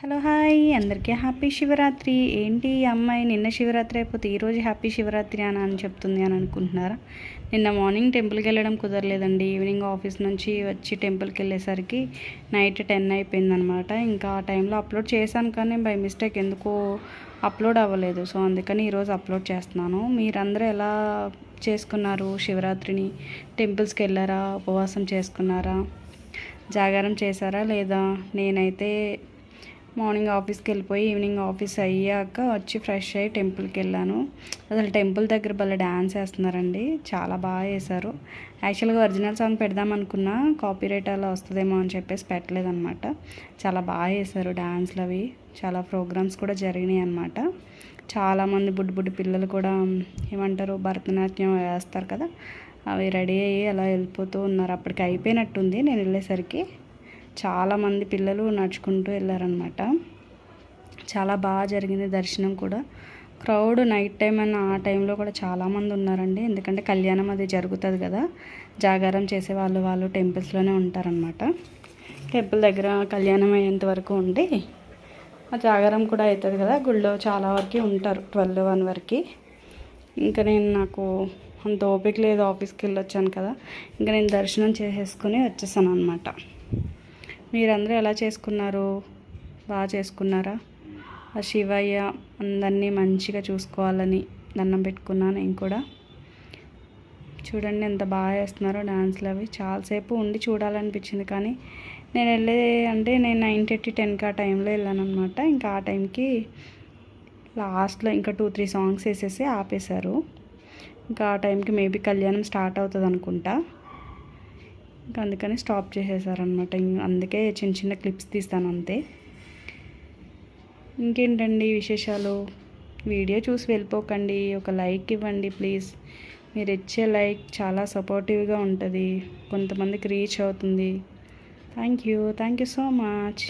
Hello hi అందరికీ happy Shivaratri. ఏంటి ఈ అమ్మాయి నిన్న శివరాత్రి అయిపోతే ఈరోజు హ్యాపీ శివరాత్రి అని చెప్తుంది అని అనుకుంటున్నారా? నిన్న మార్నింగ్ టెంపుల్కి వెళ్ళడం కుదరలేదండి. ఈవినింగ్ ఆఫీస్ నుంచి వచ్చి టెంపుల్కి వెళ్ళేసరికి నైట్ 10 అయిపోయిందనమాట. ఇంకా ఆ టైంలో అప్లోడ్ చేశాను కానీ బై మిస్టేక్ ఎందుకో అప్లోడ్ అవ్వలేదు. సో అందుకని ఈరోజు అప్లోడ్ చేస్తున్నాను. మీరందరూ ఎలా చేసుకున్నారు శివరాత్రిని? టెంపుల్స్కి వెళ్ళారా? ఉపవాసం చేసుకున్నారా? జాగారం చేశారా లేదా? నేనైతే మార్నింగ్ ఆఫీస్కి వెళ్ళిపోయి ఈవినింగ్ ఆఫీస్ అయ్యాక వచ్చి ఫ్రెష్ అయ్యి టెంపుల్కి వెళ్ళాను. అసలు టెంపుల్ దగ్గర భలే డ్యాన్స్ వేస్తున్నారండి, చాలా బాగా వేశారు. యాక్చువల్గా ఒరిజినల్ సాంగ్ పెడదాం అనుకున్నా, కాపీరైట్ అలా వస్తుందేమో అని చెప్పేసి పెట్టలేదన్నమాట. చాలా బాగా వేశారు డ్యాన్స్లు అవి. చాలా ప్రోగ్రామ్స్ కూడా జరిగినాయి అన్నమాట. చాలామంది బుడ్డి పిల్లలు కూడా ఏమంటారు భరతనాట్యం వేస్తారు కదా, అవి రెడీ అయ్యి అలా వెళ్ళిపోతూ ఉన్నారు. అప్పటికి అయిపోయినట్టుంది నేను వెళ్ళేసరికి. చాలామంది పిల్లలు నడుచుకుంటూ వెళ్ళారనమాట. చాలా బాగా జరిగింది దర్శనం కూడా. క్రౌడ్ నైట్ టైం అన్న ఆ టైంలో కూడా చాలామంది ఉన్నారండి. ఎందుకంటే కళ్యాణం అది జరుగుతుంది కదా, జాగారం చేసే వాళ్ళు టెంపుల్స్లోనే ఉంటారనమాట. టెంపుల్ దగ్గర కళ్యాణం అయ్యేంత వరకు ఉండి ఆ జాగారం కూడా అవుతుంది కదా, గుళ్ళో చాలా వరకు ఉంటారు 12-1 వరకు. ఇంకా నాకు అంత ఓపిక లేదు, ఆఫీస్కి వెళ్ళొచ్చాను కదా, ఇంకా నేను దర్శనం చేసేసుకుని వచ్చేసాను అనమాట. మీరందరూ ఎలా చేసుకున్నారు? బాగా చేసుకున్నారా? ఆ శివయ్య అందరినీ మంచిగా చూసుకోవాలని దండం పెట్టుకున్నాను నేను కూడా. చూడండి ఎంత బాగా వేస్తున్నారో డాన్స్లు అవి. చాలాసేపు ఉండి చూడాలనిపించింది కానీ నేను నేను 9:30 10కి ఆ టైంలో వెళ్ళాను అనమాట. ఇంకా ఆ టైంకి లాస్ట్లో ఇంకా 2-3 సాంగ్స్ వేసేసి ఆపేశారు. ఇంకా ఆ టైంకి మేబీ కళ్యాణం స్టార్ట్ అవుతుంది అనుకుంటా. ఇంకా అందుకని స్టాప్ చేసేసారనమాట. అందుకే చిన్న క్లిప్స్ తీస్తాను అంతే. ఇంకేంటండి విశేషాలు? వీడియో చూసి వెళ్ళిపోకండి, ఒక లైక్ ఇవ్వండి ప్లీజ్. మీరు ఇచ్చే లైక్ చాలా సపోర్టివ్గా ఉంటుంది, కొంతమందికి రీచ్ అవుతుంది. Thank you so much.